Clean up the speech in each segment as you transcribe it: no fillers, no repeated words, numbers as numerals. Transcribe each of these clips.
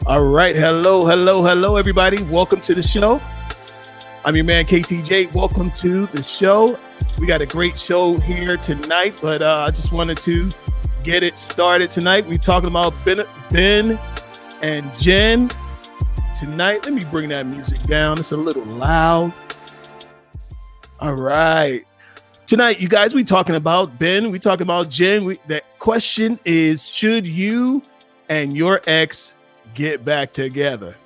All right. Hello, everybody. Welcome to the show. I'm your man, KTJ. Welcome to the show. We got a great show here tonight, but I just wanted to get it started tonight. We're talking about Ben and Jen tonight. Let me bring that music down. It's a little loud. All right. Tonight, you guys, we talking about Ben. We talking about Jen. The question is, should you and your ex get back together?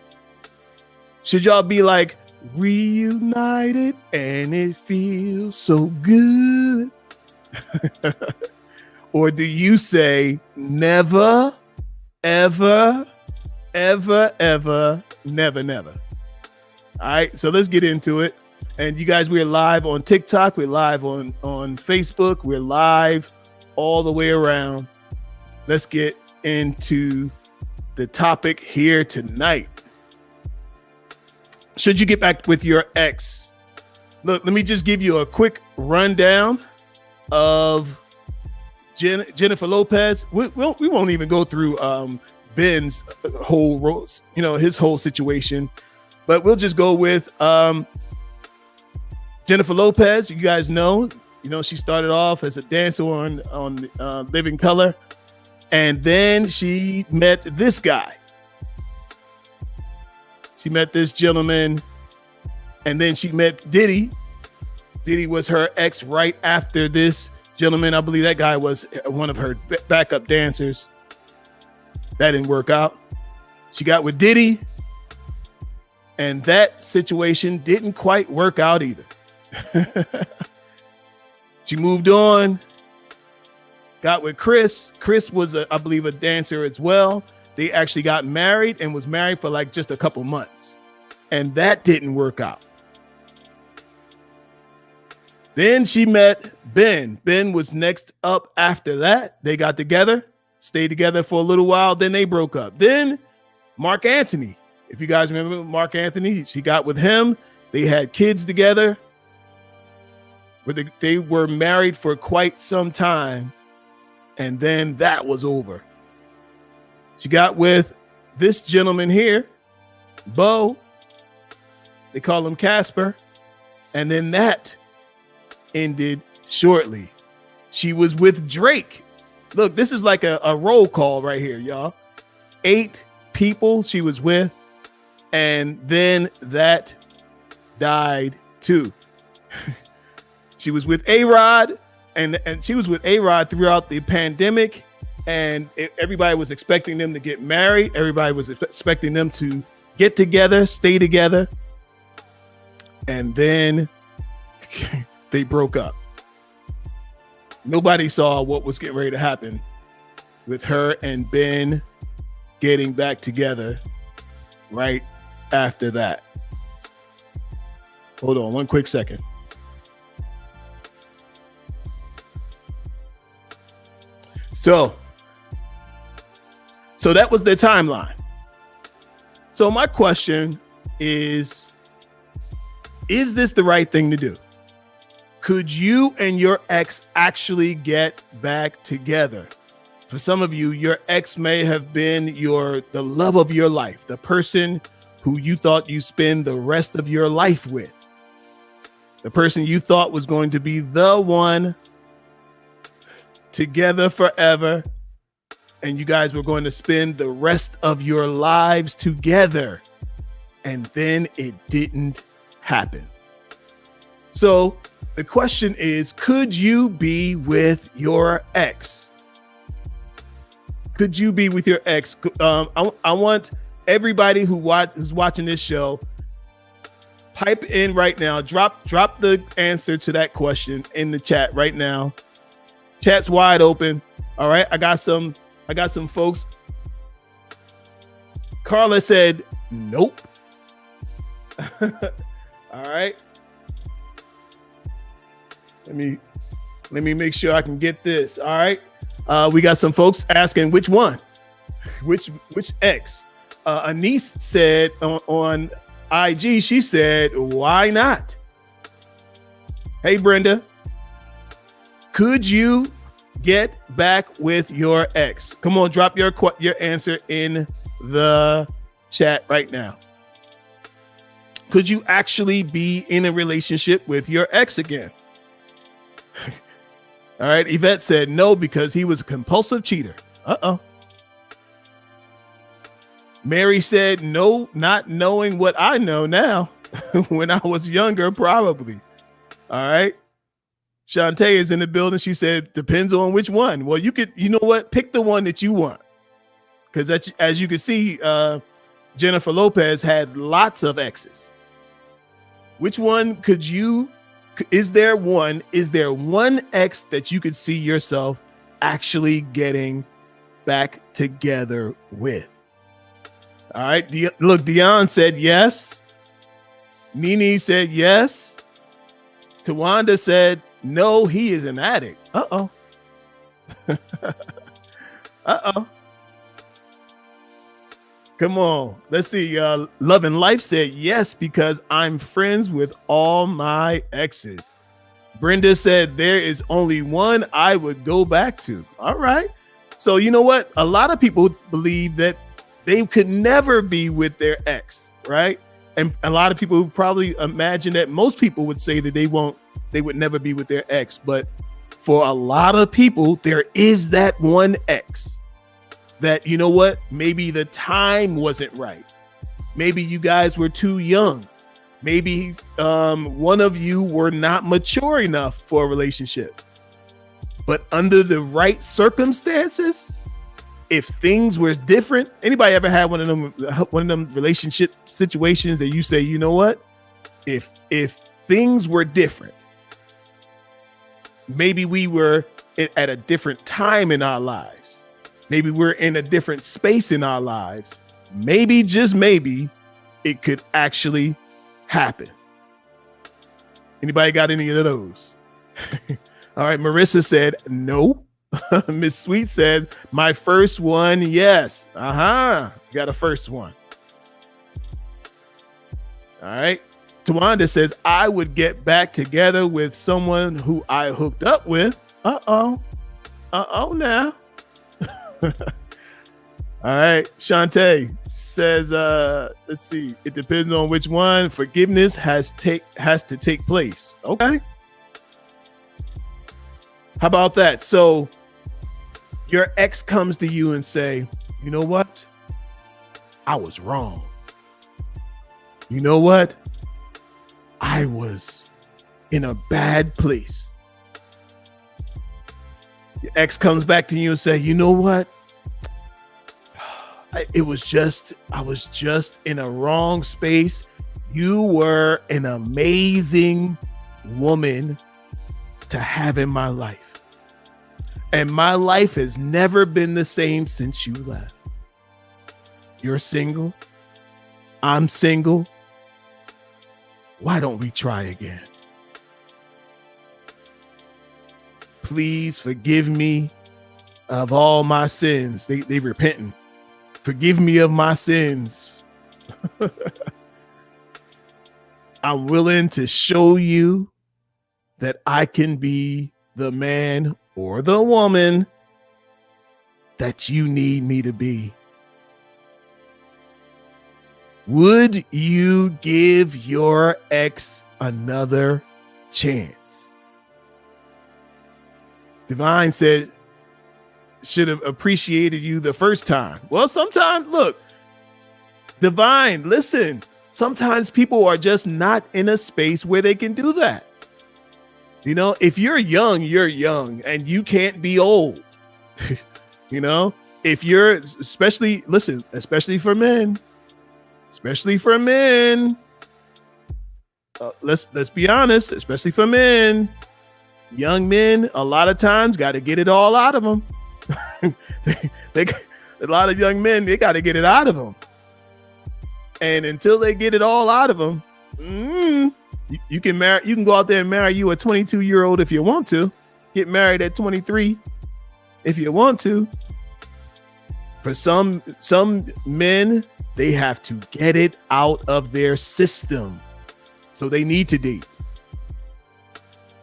Should y'all be like reunited and it feels so good? Or do you say never, ever, ever, ever, never, never? All right, so let's get into it. And you guys, we're live on TikTok. We're live on Facebook. We're live all the way around. Let's get into the topic here tonight. Should you get back with your ex? Look, let me just give you a quick rundown of Jennifer Lopez. We won't even go through Ben's whole role, his whole situation, but we'll just go with Jennifer Lopez. You guys know, she started off as a dancer on Living Color. And then she met this guy. She met this gentleman. And then she met Diddy. Diddy was her ex right after this gentleman. I believe that guy was one of her backup dancers. That didn't work out. She got with Diddy. And that situation didn't quite work out either. She moved on. Got with Chris. Chris was, I believe, a dancer as well. They actually got married and was married for like just a couple months. And that didn't work out. Then she met Ben. Ben was next up after that. They got together, stayed together for a little while. Then they broke up. Then Mark Anthony. If you guys remember Mark Anthony, she got with him. They had kids together. They were married for quite some time. And then that was over. She got with this gentleman here, Bo. They call him Casper. And then that ended shortly. She was with Drake. Look, this is like a roll call right here, y'all. 8 people she was with. And then that died too. She was with ARod. And she was with ARod throughout the pandemic, and everybody was expecting them to get married. Everybody was expecting them to get together, stay together. And then they broke up. Nobody saw what was getting ready to happen with her and Ben getting back together right after that. Hold on one quick second. So that was their timeline. So my question is this the right thing to do? Could you and your ex actually get back together? For some of you, your ex may have been the love of your life, the person who you thought you spend the rest of your life with, the person you thought was going to be the one together forever, and you guys were going to spend the rest of your lives together, and then it didn't happen. So the question is, could you be with your ex? Could you be with your ex? I want everybody who's watching this show, pipe in right now. Drop the answer to that question in the chat right now. Chat's wide open. All right. I got some folks. Carla said, nope. All right. Let me make sure I can get this. All right. We got some folks asking which one, which ex. Anise said on IG, she said, why not? Hey, Brenda. Could you get back with your ex? Come on, drop your answer in the chat right now. Could you actually be in a relationship with your ex again? All right. Yvette said no, because he was a compulsive cheater. Uh-oh. Mary said no, not knowing what I know now. When I was younger, probably. All right. Shantae is in the building. She said, depends on which one. Well, you know what? Pick the one that you want. Because as you can see, Jennifer Lopez had lots of exes. Which one is there one ex that you could see yourself actually getting back together with? All right. Look, Dion said yes. Nene said yes. Tawanda said no, he is an addict. Uh-oh. Uh-oh. Come on. Let's see. Love and Life said yes, because I'm friends with all my exes. Brenda said there is only one I would go back to. All right. So you know what? A lot of people believe that they could never be with their ex, right? And a lot of people probably imagine that most people would say that they would never be with their ex. But for a lot of people, there is that one ex that, you know what, maybe the time wasn't right. Maybe you guys were too young. Maybe one of you were not mature enough for a relationship. But under the right circumstances, if things were different, anybody ever had one of them relationship situations that you say, you know what, if things were different, maybe we were at a different time in our lives, maybe we're in a different space in our lives, maybe, just maybe, it could actually happen. Anybody got any of those? All right, Marissa said no. Miss Sweet says, my first one, yes. Got a first one. All right. Tawanda says, I would get back together with someone who I hooked up with. Uh-oh now. All right. Shantae says, let's see. It depends on which one. Forgiveness has to take place. Okay. How about that? So your ex comes to you and say, you know what? I was wrong. You know what? I was in a bad place. Your ex comes back to you and say, you know what? I was just in a wrong space. You were an amazing woman to have in my life. And my life has never been the same since you left. You're single. I'm single. Why don't we try again? Please forgive me of all my sins. They repenting. Forgive me of my sins. I'm willing to show you that I can be the man or the woman that you need me to be. Would you give your ex another chance? Divine said, should have appreciated you the first time. Well, sometimes, look, Divine, listen, sometimes people are just not in a space where they can do that. You know, if you're young and you can't be old. You know, if you're especially for men, let's be honest, especially for men, young men, a lot of times got to get it all out of them. A lot of young men, they got to get it out of them. And until they get it all out of them, you can go out there and marry you a 22-year-old if you want to. Get married at 23 if you want to. For some men, they have to get it out of their system. So they need to date.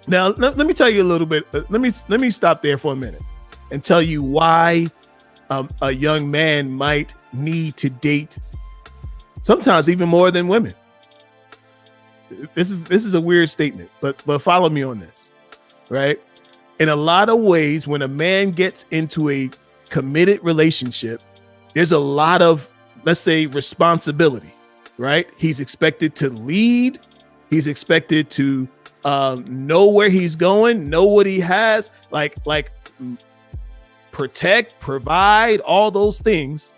Now, let me tell you a little bit. Let me stop there for a minute and tell you why a young man might need to date sometimes even more than women. This is a weird statement, but follow me on this, right? In a lot of ways, when a man gets into a committed relationship, there's a lot of, let's say, responsibility, right? He's expected to lead. He's expected to know where he's going, know what he has, like protect, provide, all those things.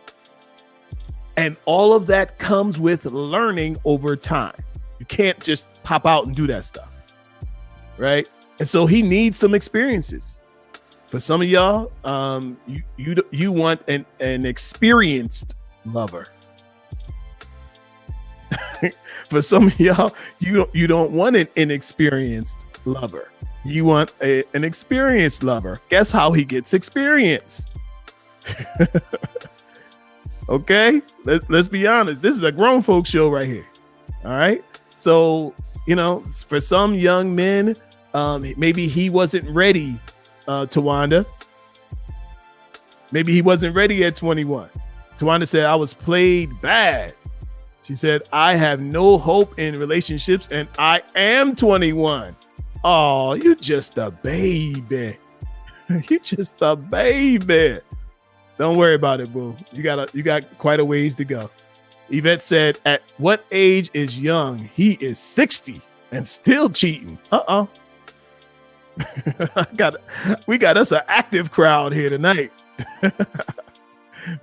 And all of that comes with learning over time. You can't just pop out and do that stuff, right? And so he needs some experiences. For some of y'all, you want an experienced lover. For some of y'all, you don't want an inexperienced lover. You want an experienced lover. Guess how he gets experience? Okay, let's be honest. This is a grown folk show right here. All right. So, for some young men, maybe he wasn't ready, Tawanda. Maybe he wasn't ready at 21. Tawanda said, I was played bad. She said, I have no hope in relationships and I am 21. Oh, you just a baby. You just a baby. Don't worry about it, boo. You got quite a ways to go. Yvette said, at what age is young? He is 60 and still cheating. We got us an active crowd here tonight.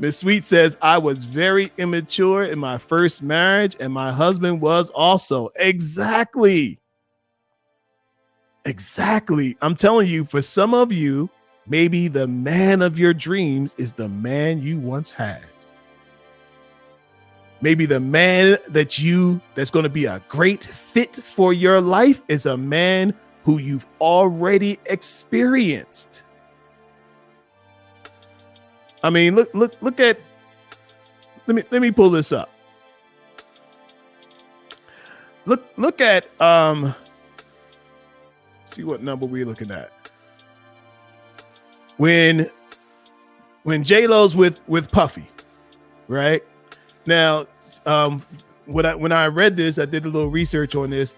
Miss Sweet says, I was very immature in my first marriage and my husband was also. Exactly. I'm telling you, for some of you, maybe the man of your dreams is the man you once had. Maybe the man that's going to be a great fit for your life is a man who you've already experienced. I mean, look at, let me pull this up. Look at, see what number we're looking at. When J-Lo's with Puffy, right? Now, when I read this, I did a little research on this.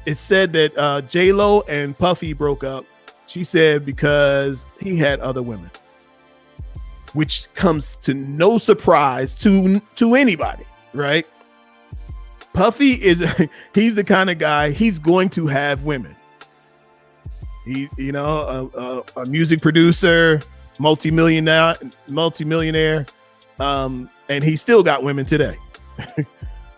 It said that J-Lo and Puffy broke up. She said because he had other women, which comes to no surprise to anybody, right? Puffy he's the kind of guy, he's going to have women. He, a music producer, multimillionaire, and he still got women today,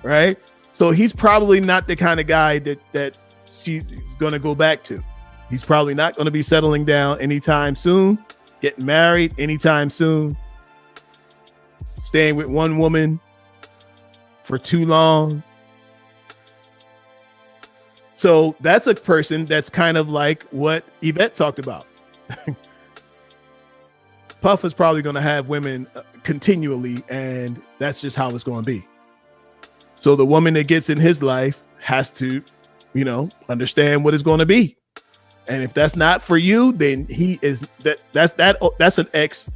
right? So he's probably not the kind of guy that she's going to go back to. He's probably not going to be settling down anytime soon, getting married anytime soon, staying with one woman for too long. So that's a person that's kind of like what Yvette talked about. Puff is probably going to have women continually, and that's just how it's going to be. So the woman that gets in his life has to, understand what it's going to be. And if that's not for you, then that's an ex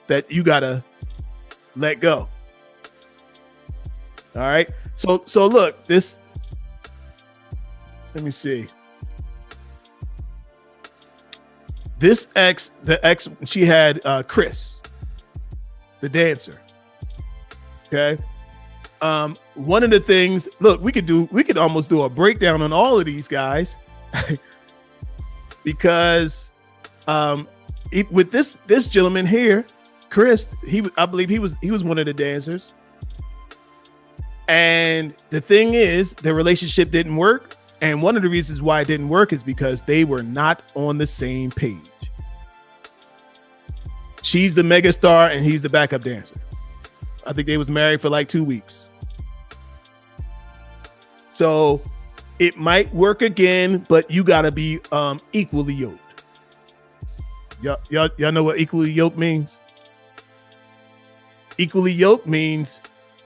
that you got to let go. All right. So look, this, let me see. This the ex, she had Chris, the dancer. Okay. One of the things, look, we could almost do a breakdown on all of these guys because with this gentleman here, Chris, I believe he was one of the dancers. And the thing is, the relationship didn't work. And one of the reasons why it didn't work is because they were not on the same page. She's the megastar and he's the backup dancer. I think they was married for like 2 weeks. So it might work again, but you gotta be equally yoked. Y'all know what equally yoked means? Equally yoked means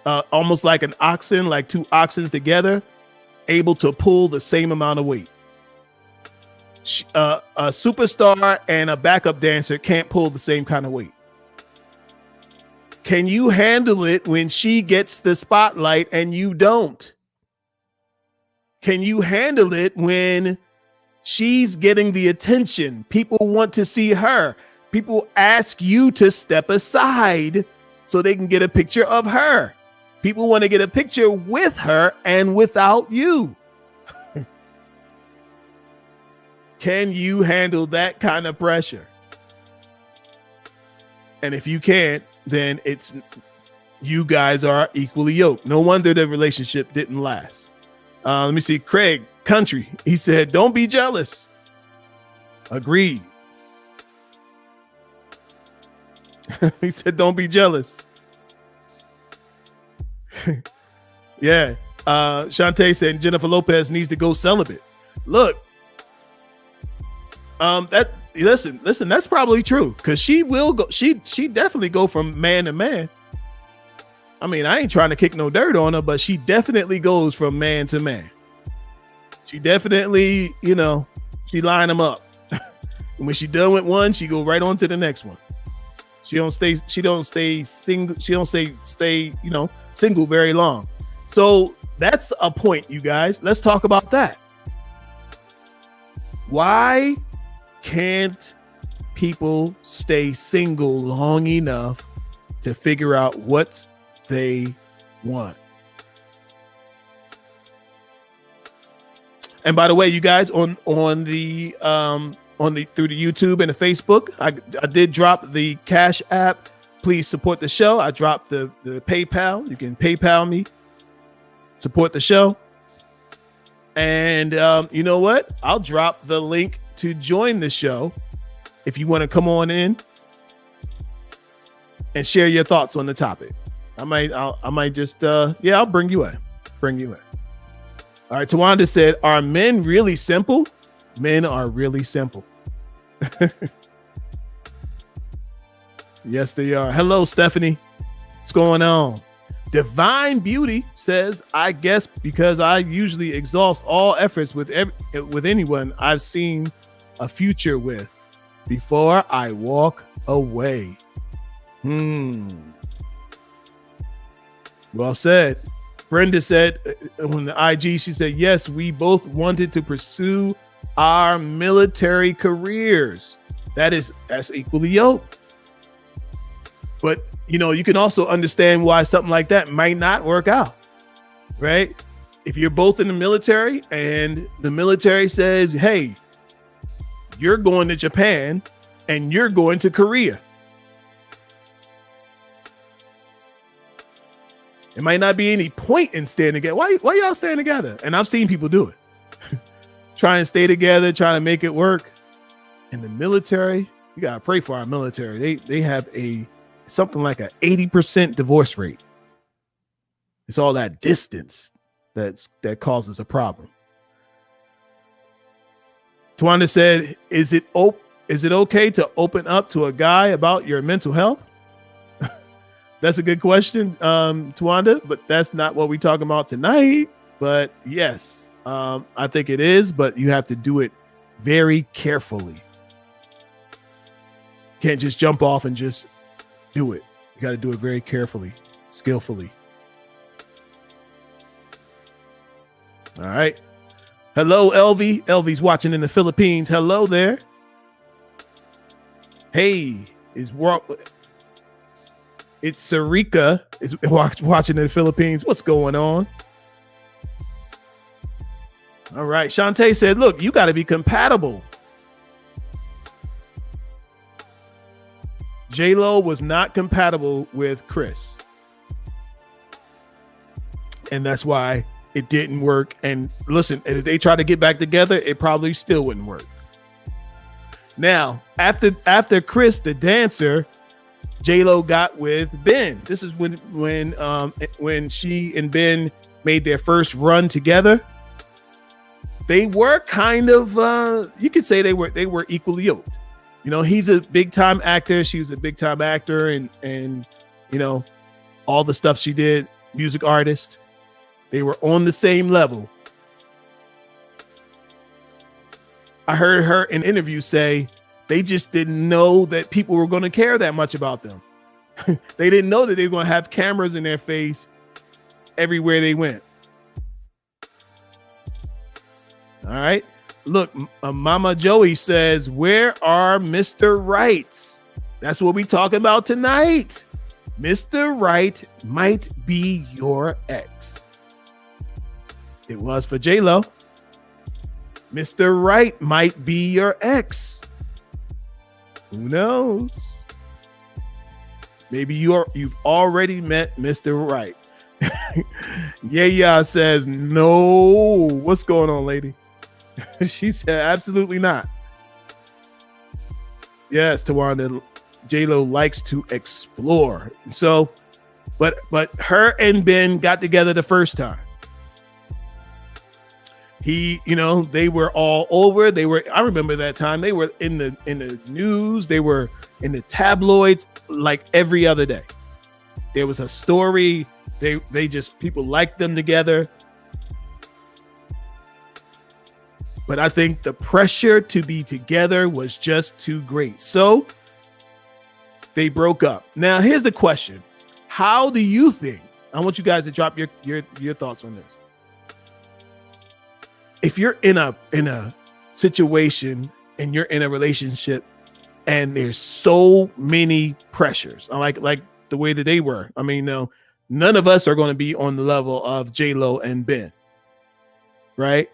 almost like an oxen, like two oxen together, able to pull the same amount of weight. A superstar and a backup dancer can't pull the same kind of weight. Can you handle it when she gets the spotlight and you don't? Can you handle it when she's getting the attention? People want to see her. People ask you to step aside so they can get a picture of her. People want to get a picture with her and without you. Can you handle that kind of pressure? And if you can't, then it's you guys are equally yoked. No wonder the relationship didn't last. Let me see. Craig Country. He said, don't be jealous. Agreed. He said, don't be jealous. Yeah. Shantae said Jennifer Lopez needs to go celibate. Look, listen, that's probably true because she will go. She definitely go from man to man. I mean, I ain't trying to kick no dirt on her, but she definitely goes from man to man. She definitely, she line them up. And when she done with one, she go right on to the next one. She don't stay single. She don't stay single very long. So that's a point, you guys. Let's talk about that. Why can't people stay single long enough to figure out what they want? And by the way, you guys on the through the YouTube and the Facebook, I did drop the Cash App. Please support the show. I dropped the PayPal. You can PayPal me. Support the show. And you know what? I'll drop the link to join the show if you want to come on in and share your thoughts on the topic. I might just I'll bring you in. All right, Tawanda said, are men really simple? Men are really simple. Yes, they are. Hello, Stephanie. What's going on? Divine Beauty says, I guess because I usually exhaust all efforts with anyone I've seen a future with before I walk away. Well said. Brenda said on the IG, she said, yes, we both wanted to pursue our military careers. That's equally yoked. But, you can also understand why something like that might not work out, right? If you're both in the military and the military says, hey, you're going to Japan and you're going to Korea. It might not be any point in staying together. Why y'all staying together? And I've seen people do it. Trying to stay together, trying to make it work. In the military, you got to pray for our military. They have something like an 80% divorce rate. It's all that distance that causes a problem. Tawanda said, is it okay to open up to a guy about your mental health? That's a good question, Tawanda, but that's not what we're talking about tonight. But yes, I think it is, but you have to do it very carefully. Can't just jump off and just do it. You got to do it very carefully, skillfully. All right. Hello, LV. LV's watching in the Philippines. Hello there. Hey, it's Sarika is watching in the Philippines. What's going on? All right. Shantae said, look, you got to be compatible. J-Lo was not compatible with Chris. And that's why it didn't work. And listen, if they try to get back together, it probably still wouldn't work. Now, after Chris, the dancer, J-Lo got with Ben. This is when she and Ben made their first run together. They were kind of, you could say they were equally yoked. He's a big time actor. She was a big time actor and all the stuff she did, music artist. They were on the same level. I heard her in interviews say they just didn't know that people were going to care that much about them. They didn't know that they were going to have cameras in their face everywhere they went. All right. Look, Mama Joey says, where are Mr. Rights? That's what we talking about tonight. Mr. Right might be your ex. It was for J-Lo. Mr. Right might be your ex. Who knows? Maybe you've already met Mr. Right. Yeah says no. What's going on, lady? She said absolutely not. Yes, Tawanda, J-Lo likes to explore. So, but her and Ben got together the first time. They were all over. I remember that time. They were in the news. They were in the tabloids like every other day. There was a story. They just, people liked them together. But I think the pressure to be together was just too great. So they broke up. Now, here's the question. How do you think? I want you guys to drop your thoughts on this. If you're in a situation and you're in a relationship and there's so many pressures, like the way that they were. I mean, no, none of us are going to be on the level of J-Lo and Ben, right?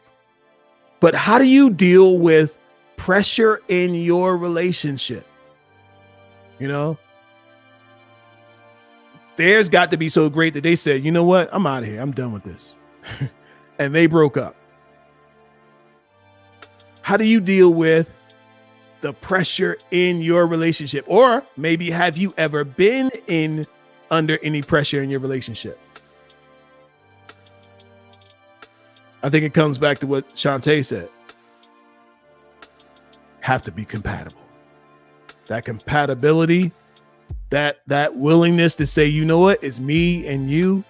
But how do you deal with pressure in your relationship? Theirs got to be so great that they said, you know what? I'm out of here. I'm done with this. And they broke up. How do you deal with the pressure in your relationship? Or maybe have you ever been under any pressure in your relationship? I think it comes back to what Shantae said. Have to be compatible. That compatibility, that willingness to say, you know what, it's me and you.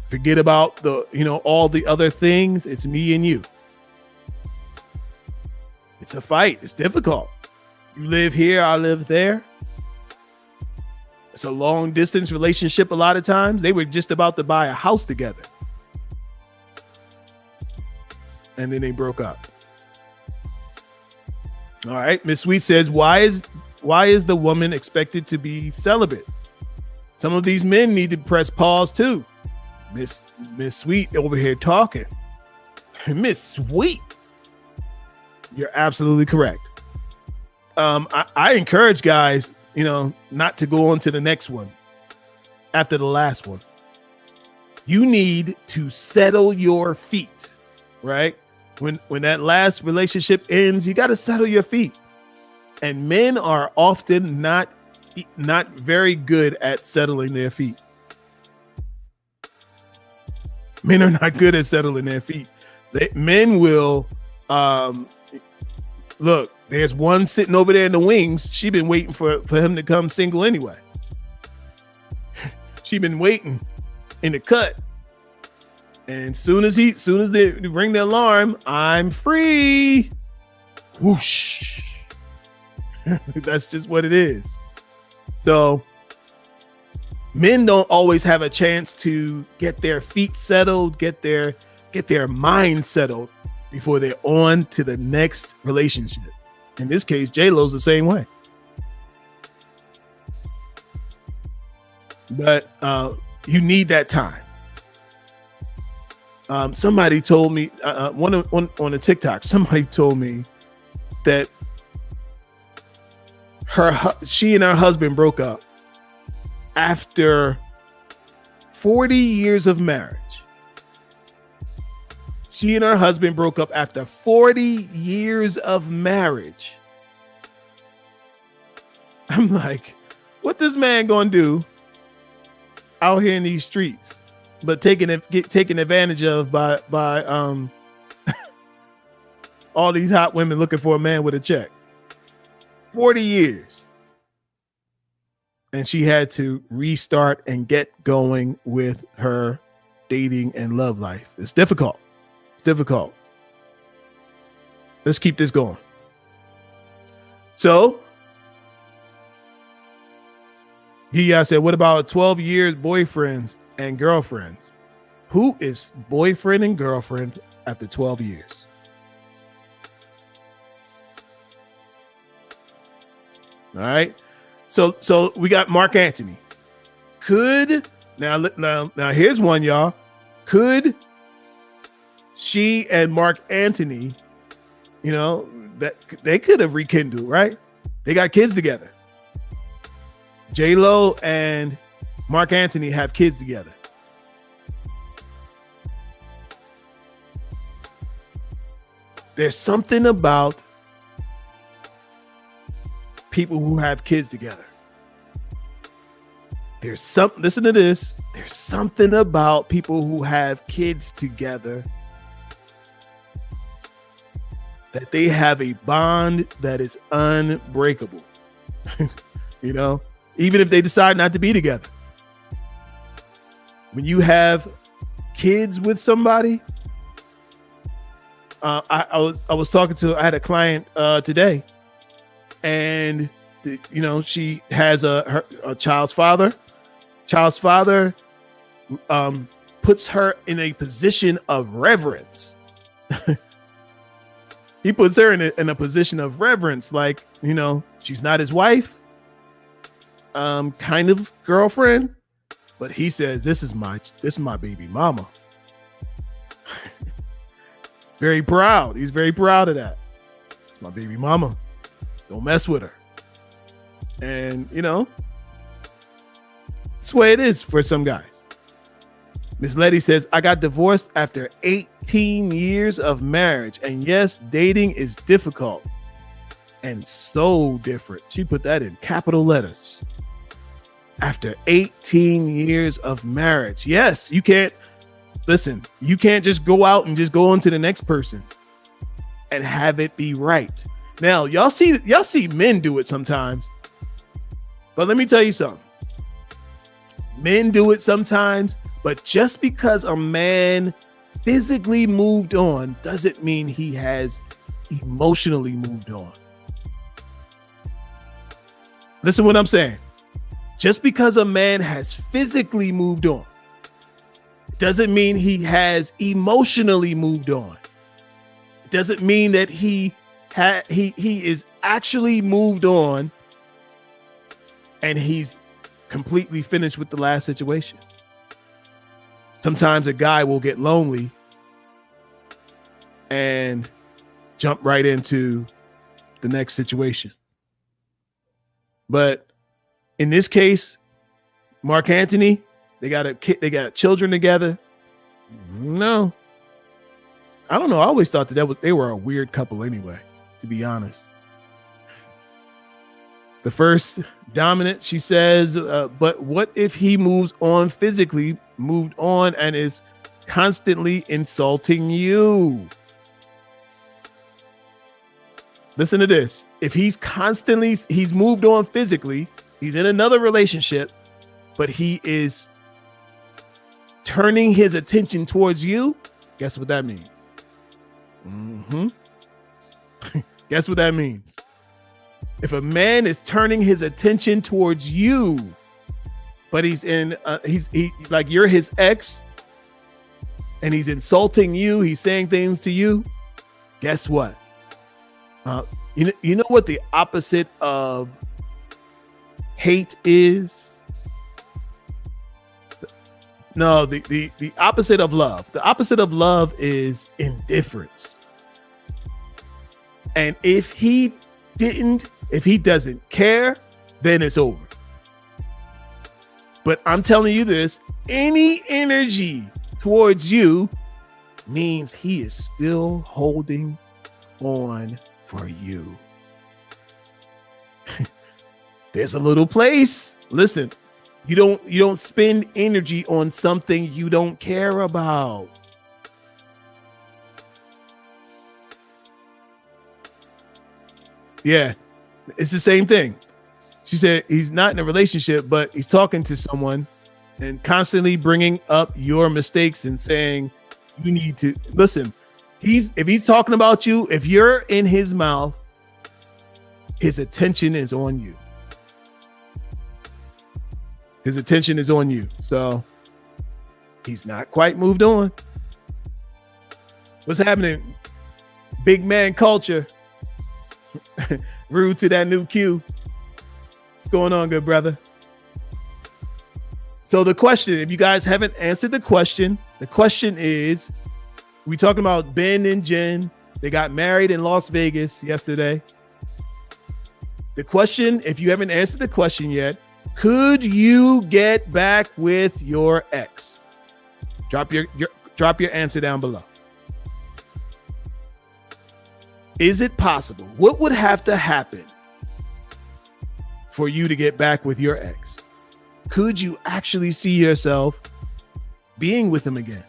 Forget about all the other things. It's me and you. It's a fight. It's difficult. You live here, I live there. It's a long distance relationship. A lot of times they were just about to buy a house together. And then they broke up. All right. Miss Sweet says, why is the woman expected to be celibate? Some of these men need to press pause too. Miss Sweet over here talking. Miss Sweet. You're absolutely correct. I encourage guys, not to go on to the next one after the last one. You need to settle your feet, right? When that last relationship ends, you got to settle your feet. And men are often not very good at settling their feet. Men are not good at settling their feet. Men will, look, there's one sitting over there in the wings. She been waiting for him to come single anyway. She been waiting in the cut. And soon as they ring the alarm, I'm free. Whoosh. That's just what it is. So men don't always have a chance to get their feet settled, get their mind settled before they're on to the next relationship. In this case, J-Lo's the same way. But you need that time. Somebody told me on a TikTok, somebody told me that she and her husband broke up after 40 years of marriage. She and her husband broke up after 40 years of marriage. I'm like, what this man gonna do out here in these streets, but taken advantage of by all these hot women looking for a man with a check. 40 years. And she had to restart and get going with her dating and love life. It's difficult. It's difficult. Let's keep this going. So He said, what about 12 years boyfriends and girlfriends? Who is boyfriend and girlfriend after 12 years? All right. So we got Mark Anthony. Now here's one, y'all. Could she and Mark Anthony, that they could have rekindled, right? They got kids together. J-Lo and Mark Anthony have kids together. There's something about people who have kids together. Listen to this. There's something about people who have kids together that they have a bond that is unbreakable. Even if they decide not to be together. When you have kids with somebody, I had a client today, and she has a child's father. Child's father puts her in a position of reverence. He puts her in a position of reverence, like, she's not his wife, kind of girlfriend, but he says, this is my baby mama. Very proud. He's very proud of that. It's my baby mama. Don't mess with her. And it's the way it is for some guys. Miss Letty says, I got divorced after 18 years of marriage. And yes, dating is difficult and so different. She put that in capital letters. After 18 years of marriage. Yes, you can't just go out and just go on to the next person and have it be right. Now, y'all see men do it sometimes. But let me tell you something. Men do it sometimes, but just because a man physically moved on doesn't mean he has emotionally moved on. Listen what I'm saying. Just because a man has physically moved on doesn't mean he has emotionally moved on. It doesn't mean that he is actually moved on and he's completely finished with the last situation. Sometimes a guy will get lonely and jump right into the next situation. But in this case, Mark Anthony, they got children together. No, I don't know. I always thought they were a weird couple anyway, to be honest. The first dominant, she says, but what if he moved on and is constantly insulting you? Listen to this. If he's moved on physically, he's in another relationship, but he is turning his attention towards you, guess what that means? Guess what that means? If a man is turning his attention towards you, but he's like you're his ex, and he's insulting you, he's saying things to you, guess what? You know what the opposite of hate is? No, the opposite of love. The opposite of love is indifference. And if he doesn't care, then it's over. But I'm telling you this, any energy towards you means he is still holding on for you. There's a little place. Listen, you don't spend energy on something you don't care about. Yeah, it's the same thing. She said he's not in a relationship, but he's talking to someone and constantly bringing up your mistakes and saying you need to listen. If he's talking about you, if you're in his mouth, his attention is on you. His attention is on you. So he's not quite moved on. What's happening? Big man culture. Rude to that new Q. What's going on, good brother? So the question, if you guys haven't answered the question is, we talking about Ben and Jen. They got married in Las Vegas yesterday. The question, if you haven't answered the question yet, could you get back with your ex? Drop your answer down below. Is it possible? What would have to happen for you to get back with your ex? Could you actually see yourself being with him again?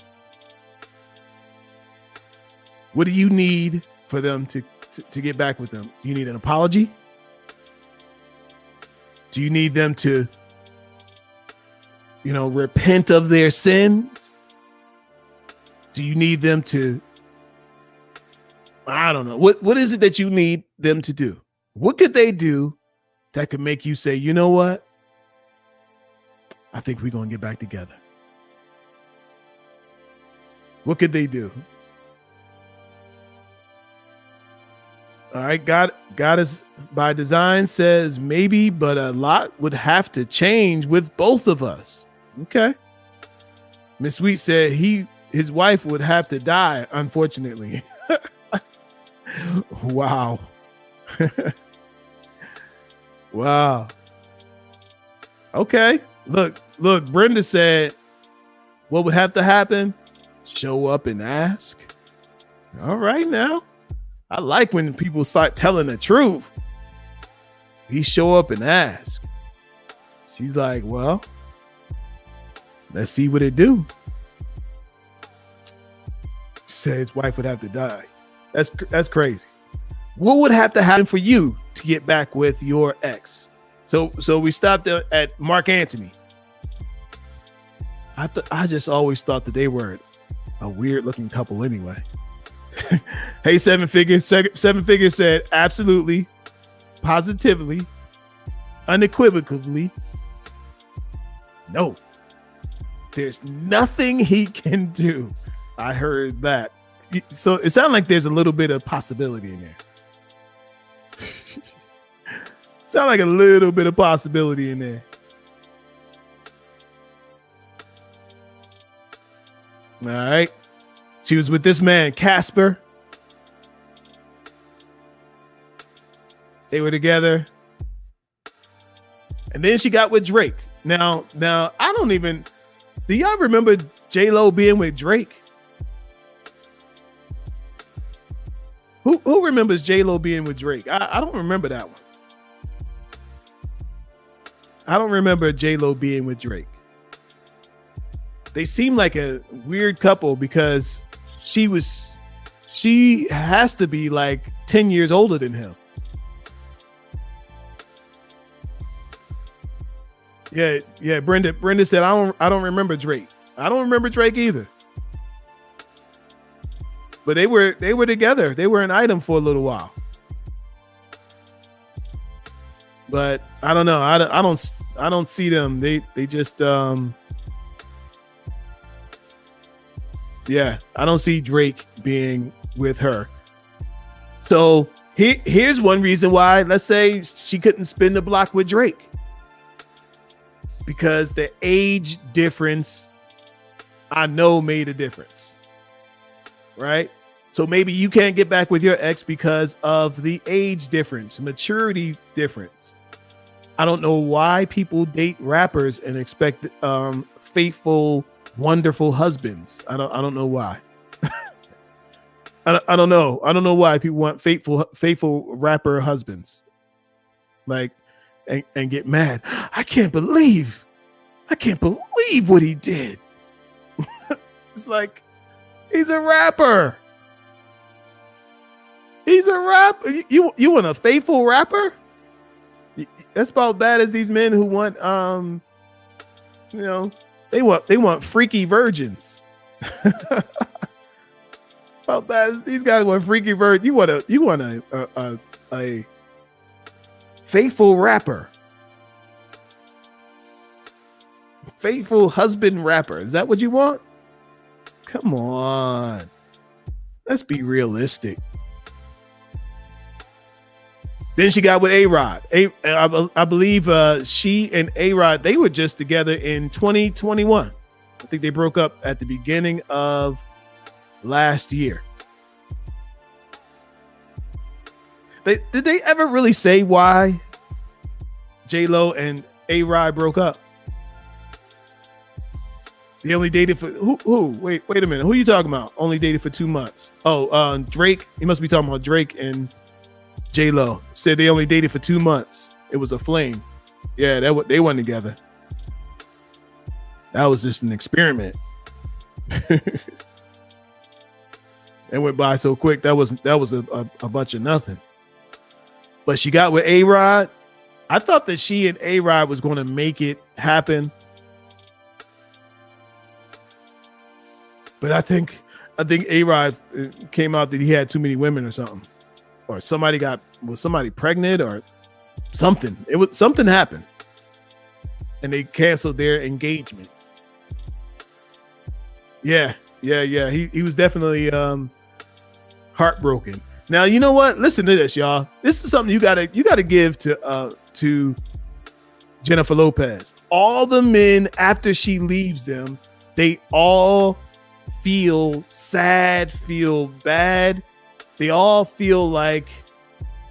What do you need for them to get back with them? Do you need an apology? Do you need them to, repent of their sins? Do you need them to, I don't know. What is it that you need them to do? What could they do that could make you say, you know what? I think we're going to get back together. What could they do? All right, God is by design says maybe, but a lot would have to change with both of us. Okay. Miss Sweet said his wife would have to die, unfortunately. Wow. Wow. Okay. Look, Brenda said, what would have to happen? Show up and ask. All right now. I like when people start telling the truth. He show up and ask. She's like, well, let's see what it do. She said his wife would have to die. That's crazy. What would have to happen for you to get back with your ex? So we stopped at Mark Anthony. I just always thought that they were a weird looking couple anyway. Hey, seven figure said absolutely, positively, unequivocally, no, there's nothing he can do. I heard that. So it sounds like there's a little bit of possibility in there. Sound like a little bit of possibility in there. All right. She was with this man, Casper. They were together. And then she got with Drake. Now, I don't even, do y'all remember J-Lo being with Drake? Who remembers J-Lo being with Drake? I don't remember that one. I don't remember J-Lo being with Drake. They seem like a weird couple because she has to be like 10 years older than him. Yeah. Brenda said, I don't remember Drake. I don't remember Drake either. But they were together. They were an item for a little while. But I don't know. I don't see them. They just yeah, I don't see Drake being with her. So here's one reason why, let's say she couldn't spin the block with Drake. Because the age difference, I know, made a difference. Right? So maybe you can't get back with your ex because of the age difference, maturity difference. I don't know why people date rappers and expect faithful, wonderful husbands. I don't know why. I don't know. I don't know why people want faithful rapper husbands. Like, and get mad. I can't believe what he did. It's like, he's a rapper. He's a rapper. You want a faithful rapper? That's about bad as these men who want they want freaky virgins. About bad as these guys want freaky virgins. You want a faithful rapper. faithful husband rapper. Is that what you want? Come on. Let's be realistic. Then she got with ARod. I believe she and ARod, they were just together in 2021. I think they broke up at the beginning of last year. Did they ever really say why J-Lo and ARod broke up? They only dated for who? Wait a minute. Who are you talking about? Only dated for 2 months. Oh, Drake. He must be talking about Drake and J-Lo. Said they only dated for 2 months. It was a flame. Yeah, they went together. That was just an experiment. It went by so quick. That was a bunch of nothing. But she got with ARod. I thought that she and ARod was going to make it happen. But I think ARod came out that he had too many women or something. Or was somebody pregnant or something. Something happened. And they canceled their engagement. Yeah. He was definitely heartbroken. Now, you know what? Listen to this, y'all. This is something you gotta give to Jennifer Lopez. All the men after she leaves them, they all feel sad, feel bad. They all feel like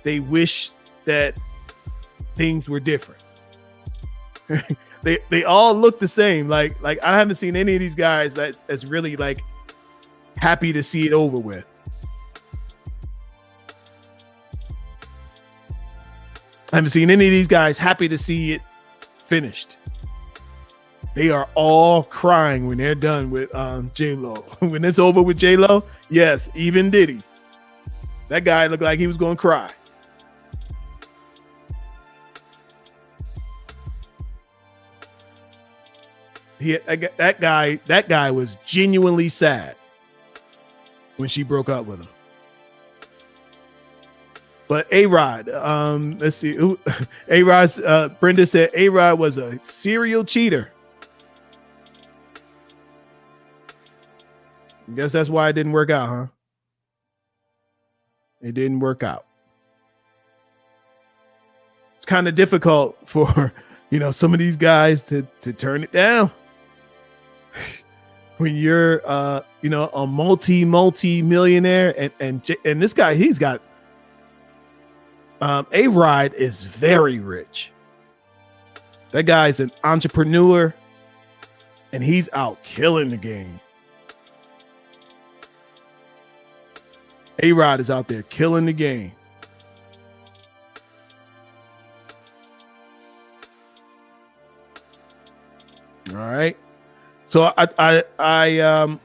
they wish that things were different. They all look the same. Like I haven't seen any of these guys that's really like happy to see it over with. I haven't seen any of these guys happy to see it finished. They are all crying when they're done with J-Lo. When it's over with J-Lo, yes, even Diddy. That guy looked like he was going to cry. That guy was genuinely sad when she broke up with him. But ARod, let's see. ARod, Brenda said ARod was a serial cheater. I guess that's why it didn't work out, huh? It didn't work out. It's kind of difficult for, some of these guys to turn it down. When you're, a multi-millionaire and this guy, he's got, ARod is very rich. That guy's an entrepreneur and he's out killing the game. ARod is out there killing the game. All right. So I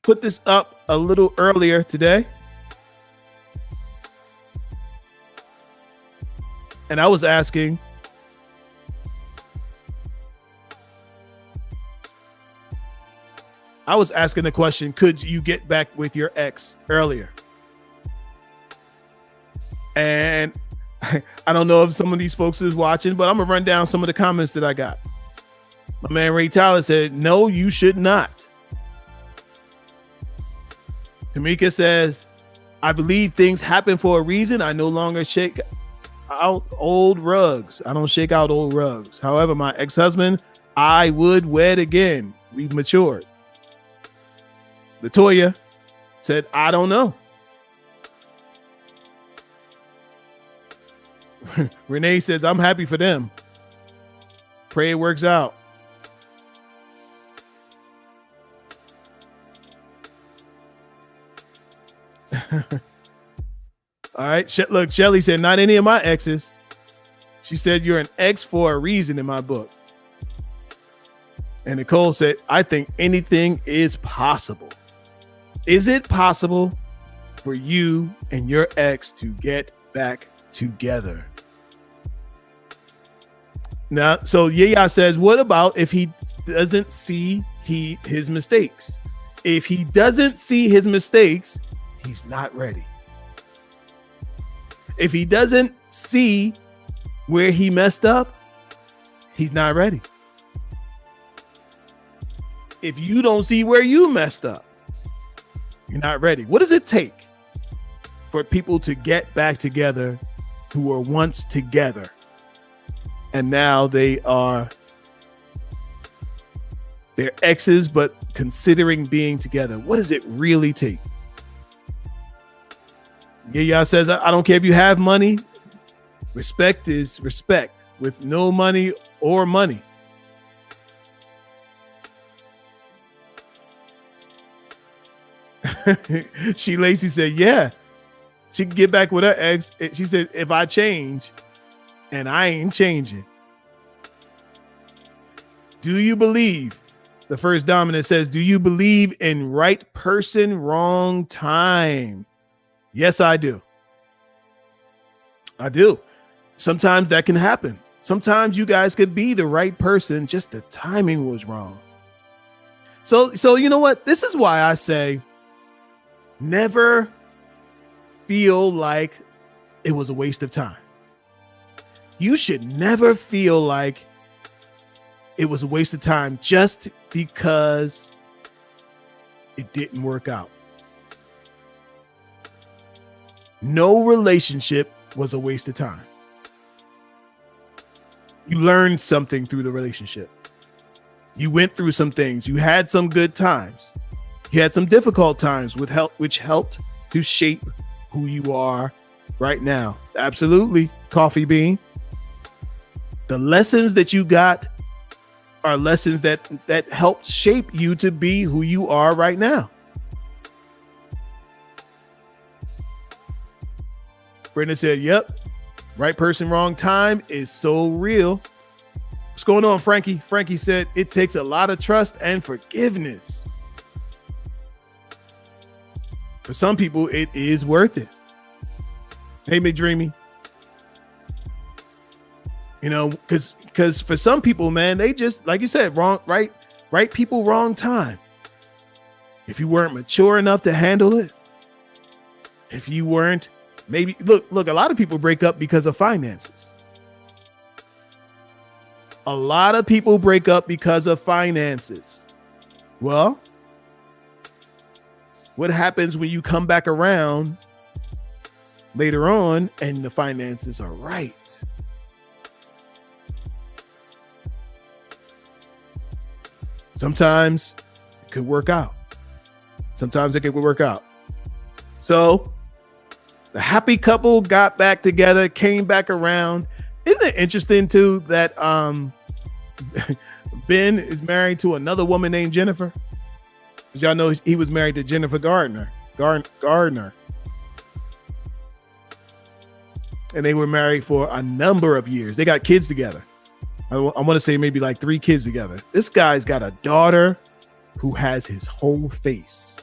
put this up a little earlier today. And I was asking, the question, could you get back with your ex earlier? And I don't know if some of these folks is watching, but I'm going to run down some of the comments that I got. My man Ray Tyler said, no, you should not. Tamika says, I believe things happen for a reason. I no longer shake out old rugs. I don't shake out old rugs. However, my ex-husband, I would wed again. We've matured. Latoya said, I don't know. Renee says, I'm happy for them. Pray it works out. All right. Look, Shelly said, not any of my exes. She said, you're an ex for a reason in my book. And Nicole said, I think anything is possible. Is it possible for you and your ex to get back together? Now, so Yaya says, what about if he doesn't see his mistakes? If he doesn't see his mistakes, he's not ready. If he doesn't see where he messed up, he's not ready. if you don't see where you messed up, you're not ready. What does it take for people to get back together who were once together and now they're exes but considering being together? What does it really take? Yeah, says, I don't care if you have money. Respect is respect with no money or money. Lacey said, yeah, she can get back with her ex. She said, if I change, and I ain't changing. Do you believe? The first dominant says, do you believe in right person, wrong time? Yes, I do. I do. Sometimes that can happen. Sometimes you guys could be the right person, just the timing was wrong. So you know what? This is why I say never feel like it was a waste of time. You should never feel like it was a waste of time just because it didn't work out. No relationship was a waste of time. You learned something through the relationship. You went through some things. You had some good times. You had some difficult times which helped to shape who you are right now. Absolutely, Coffee Bean. The lessons that you got are lessons that helped shape you to be who you are right now. Brenda said, yep, right person, wrong time is so real. What's going on, Frankie? Frankie said, it takes a lot of trust and forgiveness. For some people, it is worth it. Hey, McDreamy. You know, because for some people, man, they just, like you said, right people, wrong time. If you weren't mature enough to handle it, if you weren't, maybe, look, a lot of people break up because of finances. A lot of people break up because of finances. Well, what happens when you come back around later on and the finances are right? Sometimes it could work out. Sometimes it could work out. So the happy couple got back together, came back around. Isn't it interesting too that Ben is married to another woman named Jennifer? Did y'all know he was married to Jennifer Gardner? And they were married for a number of years. They got kids together. I want to say maybe like 3 kids together. This guy's got a daughter who has his whole face.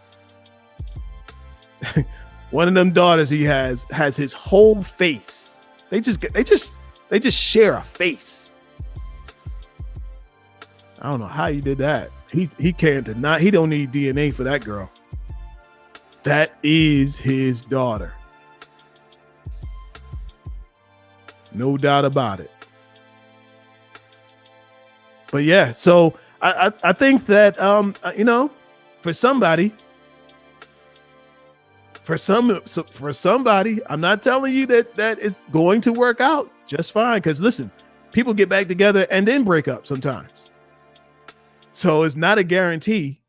One of them daughters he has his whole face. They just share a face. I don't know how he did that. He can't deny. He don't need DNA for that girl. That is his daughter. No doubt about it. But yeah, so I think that you know, for somebody, I'm not telling you that is going to work out just fine. Because listen, people get back together and then break up sometimes. So it's not a guarantee.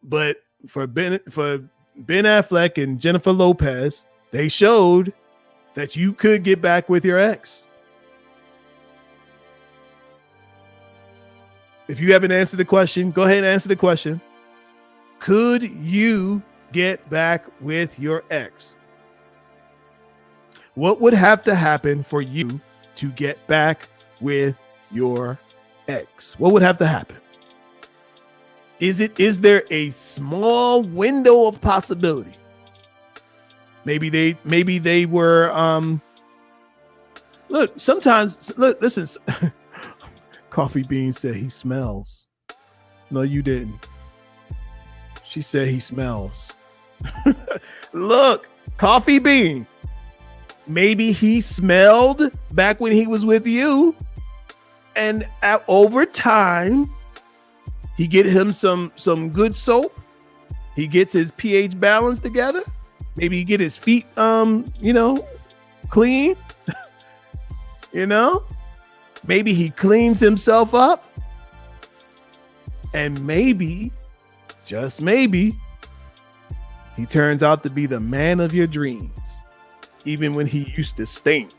But for Ben Affleck and Jennifer Lopez, they showed that you could get back with your ex. If you haven't answered the question, go ahead and answer the question. Could you get back with your ex? What would have to happen for you to get back with your ex? What would have to happen? Is there a small window of possibility? Maybe they were listen. Coffee Bean said he smells. No, you didn't. She said he smells. Look, Coffee Bean. Maybe he smelled back when he was with you. And over time, He get him some good soap. He gets his pH balance together. Maybe he get his feet clean. Maybe he cleans himself up. And maybe, just maybe, he turns out to be the man of your dreams, even when he used to stink.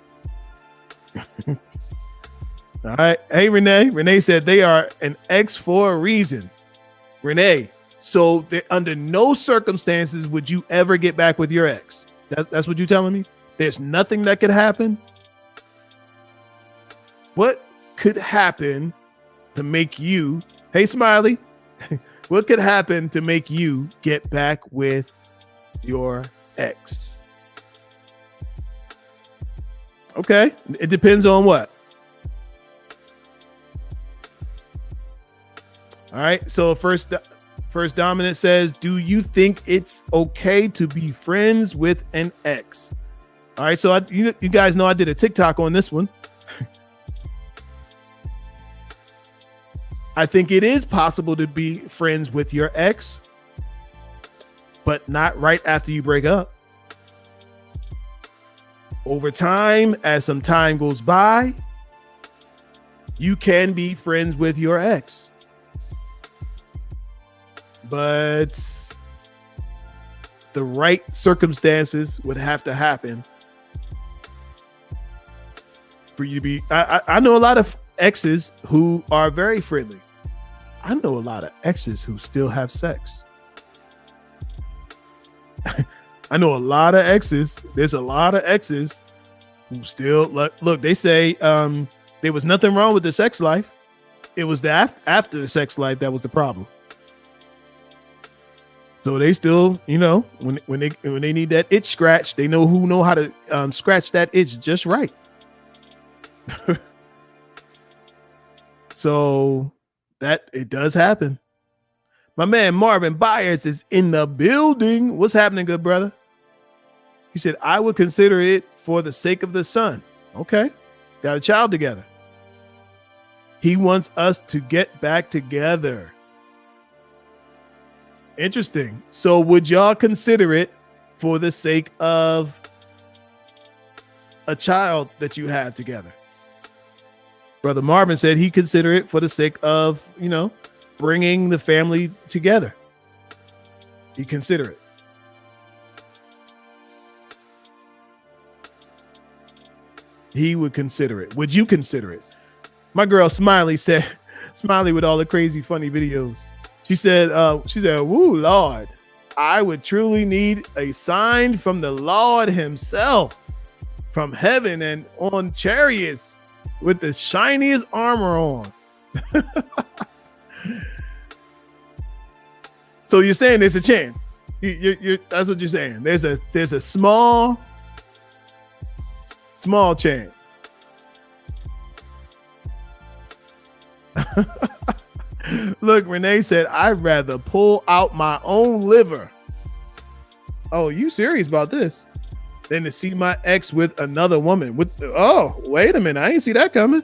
All right. Hey, Renee. Renee said they are an ex for a reason. Renee, so under no circumstances would you ever get back with your ex. That's what you're telling me? There's nothing that could happen? What could happen to make you, hey, Smiley, what could happen to make you get back with your ex? Okay. It depends on what? All right. So first Dominant says, do you think it's okay to be friends with an ex? All right. So you guys know I did a TikTok on this one. I think it is possible to be friends with your ex, but not right after you break up. Over time, as some time goes by, you can be friends with your ex. But the right circumstances would have to happen for you to be. I know a lot of exes who are very friendly. I know a lot of exes who still have sex. I know a lot of exes. There's a lot of exes who still look. They say there was nothing wrong with the sex life. It was the after the sex life that was the problem. So they still, when they need that itch scratch, they know how to scratch that itch just right. So that it does happen. My man Marvin Byers is in the building. What's happening, good brother? He said, I would consider it for the sake of the son. Okay. Got a child together. He wants us to get back together. Interesting. So would y'all consider it for the sake of a child that you have together? Brother Marvin said he consider it for the sake of, bringing the family together. He consider it. He would consider it. Would you consider it? My girl Smiley said, Smiley with all the crazy funny videos. She said, woo, Lord, I would truly need a sign from the Lord himself, from heaven and on chariots with the shiniest armor on. So you're saying there's a chance. That's what you're saying. There's a small chance. Look, Renee said, I'd rather pull out my own liver. Oh, you serious about this? Than to see my ex with another woman. Oh, wait a minute. I didn't see that coming.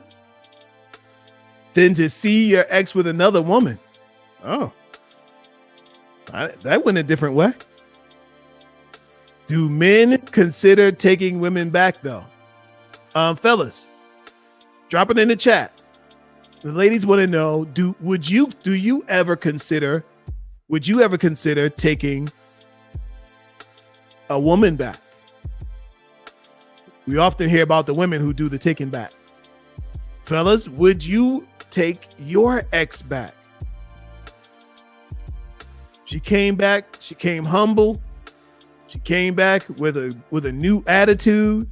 Than to see your ex with another woman. Oh, that went a different way. Do men consider taking women back though? Fellas, drop it in the chat. The ladies want to know, would you ever consider taking a woman back? We often hear about the women who do the taking back. Fellas, would you take your ex back? She came back, she came humble. She came back with a new attitude.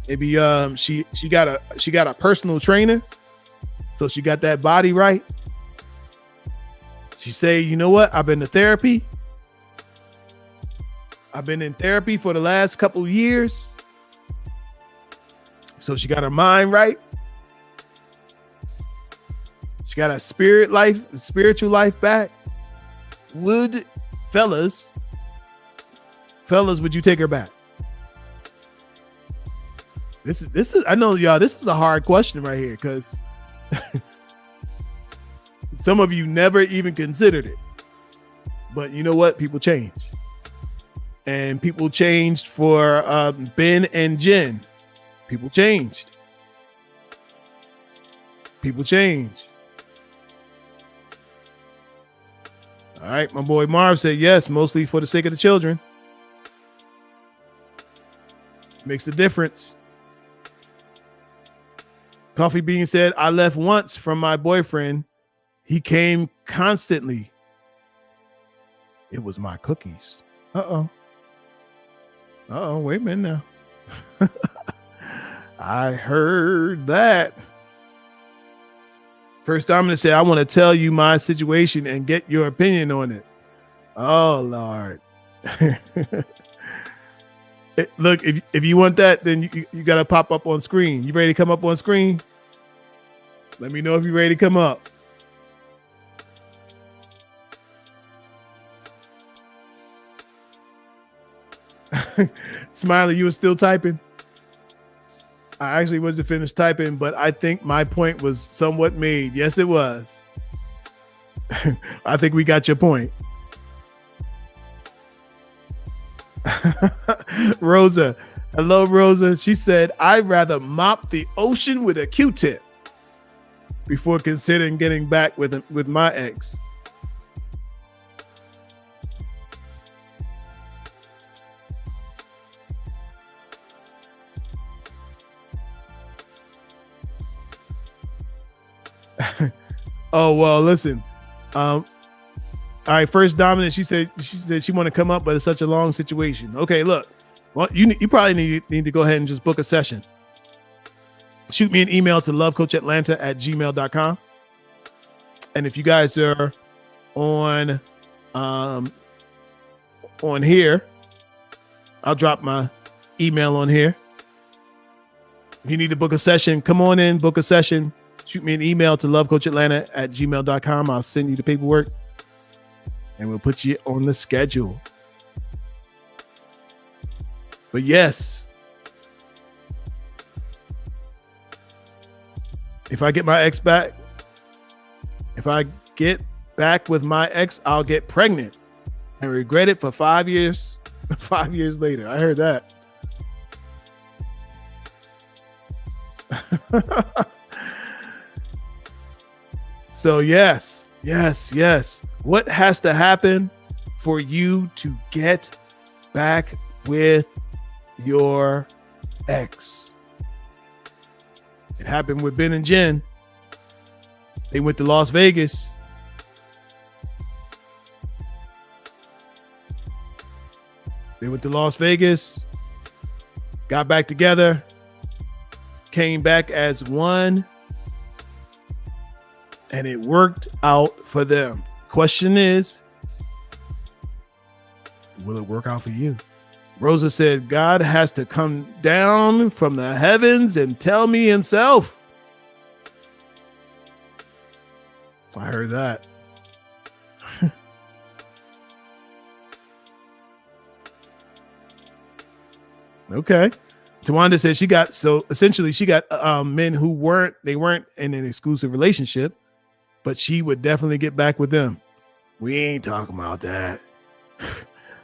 Maybe she got a personal trainer. So she got that body right. She say, you know what? I've been to therapy. I've been in therapy for the last couple years. So she got her mind right. She got her spiritual life back. Would fellas, would you take her back? This is I know y'all, this is a hard question right here, because Some of you never even considered it. But you know what? People change. And people changed for Ben and Jen. People changed. People change. All right. My boy Marv said yes, mostly for the sake of the children. Makes a difference. Coffee Bean said, I left once from my boyfriend. He came constantly. It was my cookies. Uh-oh. Wait a minute now. I heard that. First Dominant said, I want to tell you my situation and get your opinion on it. Oh, Lord. Look, if you want that, then you got to pop up on screen. You ready to come up on screen? Let me know if you're ready to come up. Smiley, you were still typing? I actually wasn't finished typing, but I think my point was somewhat made. Yes, it was. I think we got your point. Rosa. Hello, Rosa. She said, I'd rather mop the ocean with a Q-tip before considering getting back with my ex. Oh, well, listen. All right, First Dominant, she said she want to come up, but it's such a long situation. Okay, look. Well, you probably need to go ahead and just book a session. Shoot me an email to lovecoachatlanta@gmail.com. And if you guys are on here, I'll drop my email on here. If you need to book a session, come on in, book a session. Shoot me an email to lovecoachatlanta@gmail.com. I'll send you the paperwork and we'll put you on the schedule. But yes, if I get my ex back, if I get back with my ex, I'll get pregnant and regret it for 5 years. 5 years later. I heard that. So yes. What has to happen for you to get back with your ex? It happened with Ben and Jen. They went to Las Vegas. Got back together, came back as one, and it worked out for them. Question is, will it work out for you? Rosa said, God has to come down from the heavens and tell me himself. I heard that. Okay. Tawanda said she got men who weren't in an exclusive relationship, but she would definitely get back with them. We ain't talking about that.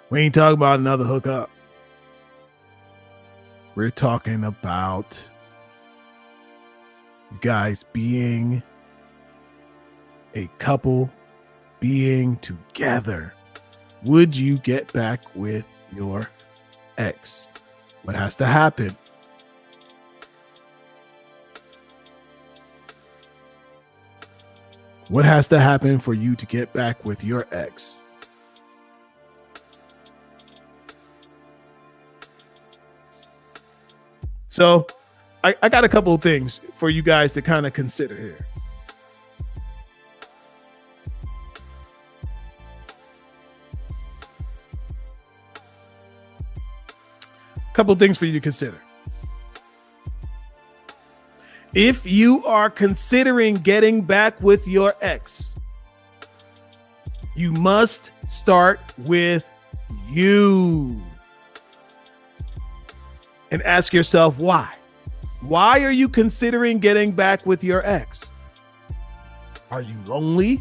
We ain't talking about another hookup. We're talking about you guys being a couple, being together. Would you get back with your ex? What has to happen? What has to happen for you to get back with your ex? So I got a couple of things for you guys to kind of consider here. Couple of things for you to consider. If you are considering getting back with your ex, you must start with you. And ask yourself why. Why are you considering getting back with your ex? Are you lonely?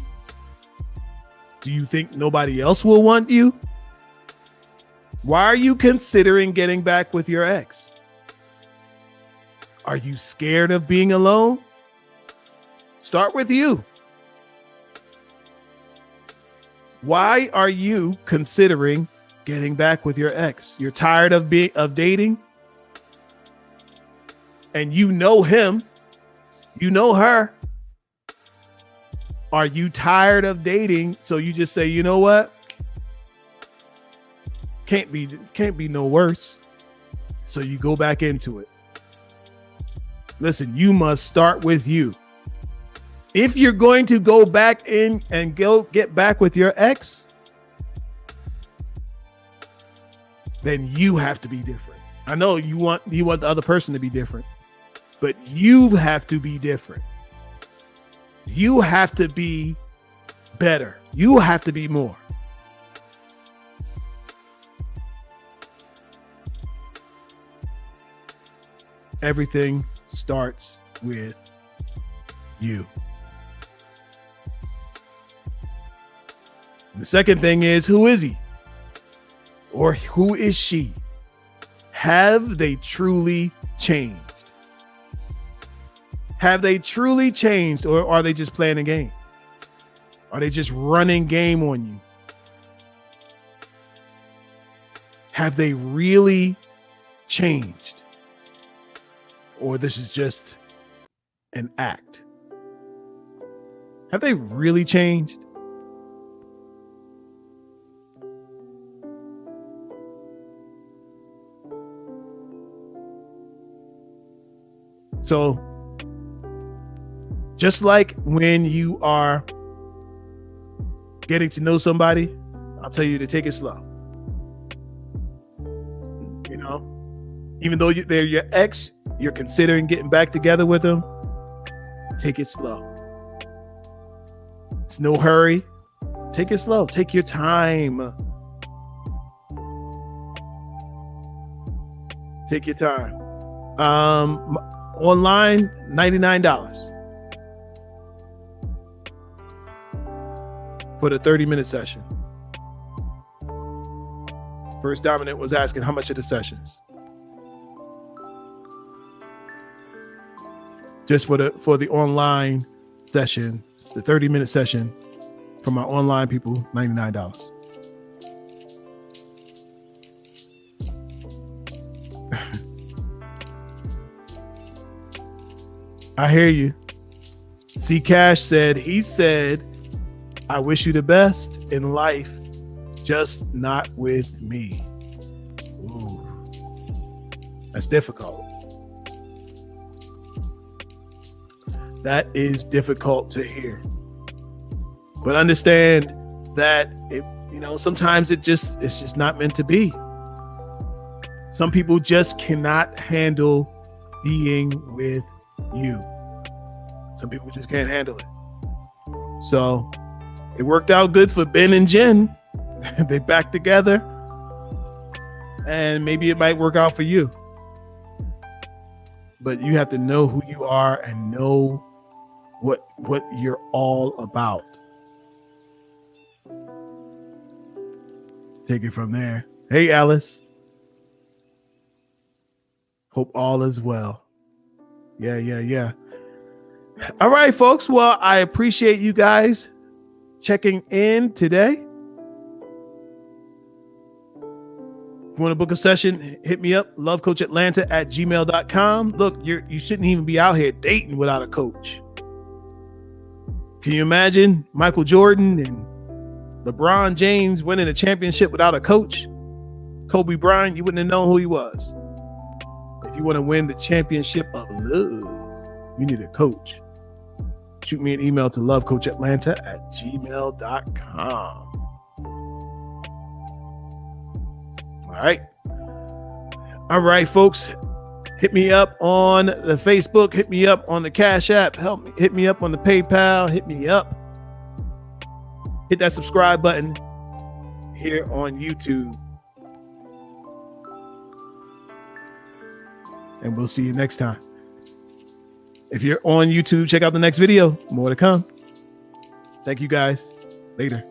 Do you think nobody else will want you? Why are you considering getting back with your ex? Are you scared of being alone? Start with you. Why are you considering getting back with your ex? You're tired of dating? And you know him, you know her. Are you tired of dating? So you just say, you know what? Can't be no worse. So you go back into it. Listen, you must start with you. If you're going to go back in and go get back with your ex, then you have to be different. I know you want the other person to be different, but you have to be different. You have to be better. You have to be more. Everything starts with you. The second thing is, who is he? Or who is she? Have they truly changed? Have they truly changed, or are they just playing a game? Are they just running game on you? Have they really changed? Or this is just an act? Have they really changed? So, just like when you are getting to know somebody, I'll tell you to take it slow. You know, even though they're your ex, you're considering getting back together with them, take it slow. It's no hurry. Take it slow. Take your time. Take your time. Online, $99 for the 30-minute session. First Dominant was asking how much are the sessions? Just for the online session, the 30-minute session for my online people, $99. I hear you. C Cash said, I wish you the best in life, just not with me. Ooh, that's difficult. That is difficult to hear. But understand that sometimes it's just not meant to be. Some people just cannot handle being with you. Some people just can't handle it. So it worked out good for Ben and Jen. They back together, and maybe it might work out for you. But you have to know who you are and know what you're all about. Take it from there. Hey, Alice. Hope all is well. Yeah. All right, folks. Well, I appreciate you guys checking in today. If you want to book a session, hit me up, lovecoachatlanta@gmail.com. Look, you shouldn't even be out here dating without a coach. Can you imagine Michael Jordan and LeBron James winning a championship without a coach? Kobe Bryant, you wouldn't have known who he was. If you want to win the championship of love, you need a coach. Shoot me an email to lovecoachatlanta@gmail.com. All right, folks. Hit me up on the Facebook. Hit me up on the Cash App. Hit me up on the PayPal. Hit me up. Hit that subscribe button here on YouTube. And we'll see you next time. If you're on YouTube, check out the next video. More to come. Thank you guys. Later.